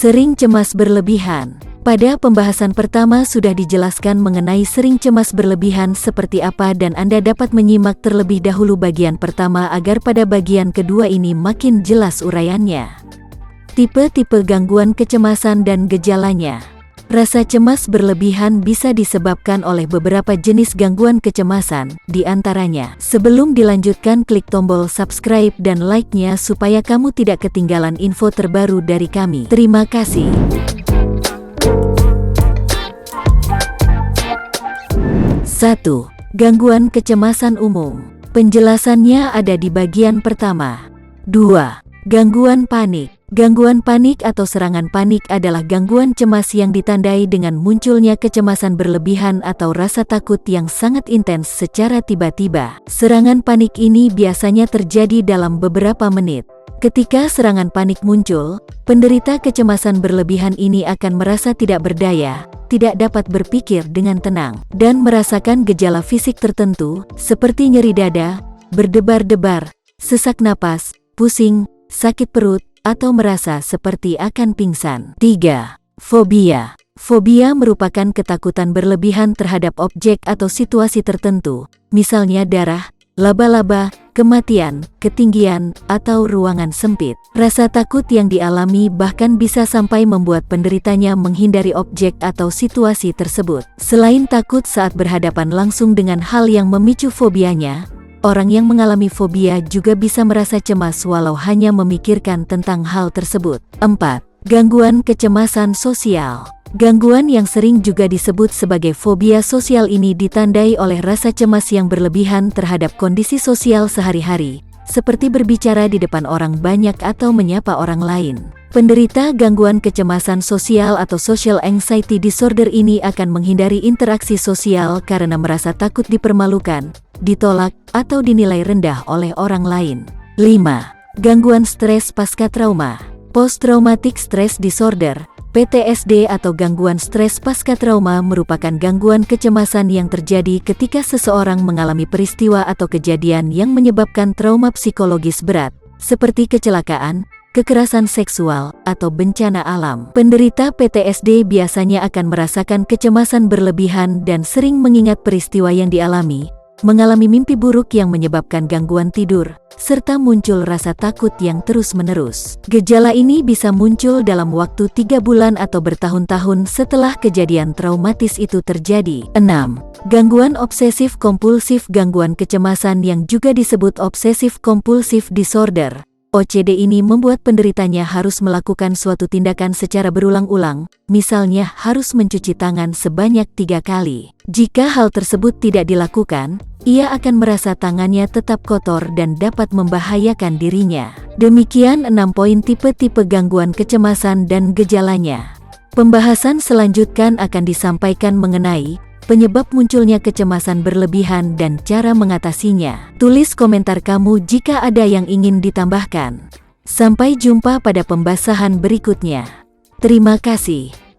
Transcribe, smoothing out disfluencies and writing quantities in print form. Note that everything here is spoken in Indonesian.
Sering cemas berlebihan. Pada pembahasan pertama sudah dijelaskan mengenai sering cemas berlebihan seperti apa dan Anda dapat menyimak terlebih dahulu bagian pertama agar pada bagian kedua ini makin jelas uraiannya. Tipe-tipe gangguan kecemasan dan gejalanya. Rasa cemas berlebihan bisa disebabkan oleh beberapa jenis gangguan kecemasan, di antaranya. Sebelum dilanjutkan, klik tombol subscribe dan like-nya supaya kamu tidak ketinggalan info terbaru dari kami. Terima kasih. 1. Gangguan kecemasan umum. Penjelasannya ada di bagian pertama. 2. Gangguan panik. Gangguan panik atau serangan panik adalah gangguan cemas yang ditandai dengan munculnya kecemasan berlebihan atau rasa takut yang sangat intens secara tiba-tiba. Serangan panik ini biasanya terjadi dalam beberapa menit. Ketika serangan panik muncul, penderita kecemasan berlebihan ini akan merasa tidak berdaya, tidak dapat berpikir dengan tenang, dan merasakan gejala fisik tertentu seperti nyeri dada, berdebar-debar, sesak napas, pusing, sakit perut, atau merasa seperti akan pingsan. 3. Fobia. Fobia merupakan ketakutan berlebihan terhadap objek atau situasi tertentu, misalnya darah, laba-laba, kematian, ketinggian, atau ruangan sempit. Rasa takut yang dialami bahkan bisa sampai membuat penderitanya menghindari objek atau situasi tersebut. Selain takut saat berhadapan langsung dengan hal yang memicu fobianya, orang yang mengalami fobia juga bisa merasa cemas walau hanya memikirkan tentang hal tersebut. 4. Gangguan kecemasan sosial. Gangguan yang sering juga disebut sebagai fobia sosial ini ditandai oleh rasa cemas yang berlebihan terhadap kondisi sosial sehari-hari, seperti berbicara di depan orang banyak atau menyapa orang lain. Penderita gangguan kecemasan sosial atau social anxiety disorder ini akan menghindari interaksi sosial karena merasa takut dipermalukan, ditolak, atau dinilai rendah oleh orang lain. 5. Gangguan stres pasca trauma. Post-traumatic stress disorder, PTSD atau gangguan stres pasca trauma merupakan gangguan kecemasan yang terjadi ketika seseorang mengalami peristiwa atau kejadian yang menyebabkan trauma psikologis berat, seperti kecelakaan, kekerasan seksual, atau bencana alam. Penderita PTSD biasanya akan merasakan kecemasan berlebihan dan sering mengingat peristiwa yang dialami, mengalami mimpi buruk yang menyebabkan gangguan tidur, serta muncul rasa takut yang terus-menerus. Gejala ini bisa muncul dalam waktu 3 bulan atau bertahun-tahun setelah kejadian traumatis itu terjadi. 6. Gangguan obsesif kompulsif. Gangguan kecemasan yang juga disebut obsesif kompulsif disorder, OCD ini membuat penderitanya harus melakukan suatu tindakan secara berulang-ulang, misalnya harus mencuci tangan sebanyak 3 kali. Jika hal tersebut tidak dilakukan, ia akan merasa tangannya tetap kotor dan dapat membahayakan dirinya. Demikian 6 poin tipe-tipe gangguan kecemasan dan gejalanya. Pembahasan selanjutnya akan disampaikan mengenai penyebab munculnya kecemasan berlebihan dan cara mengatasinya. Tulis komentar kamu jika ada yang ingin ditambahkan. Sampai jumpa pada pembahasan berikutnya. Terima kasih.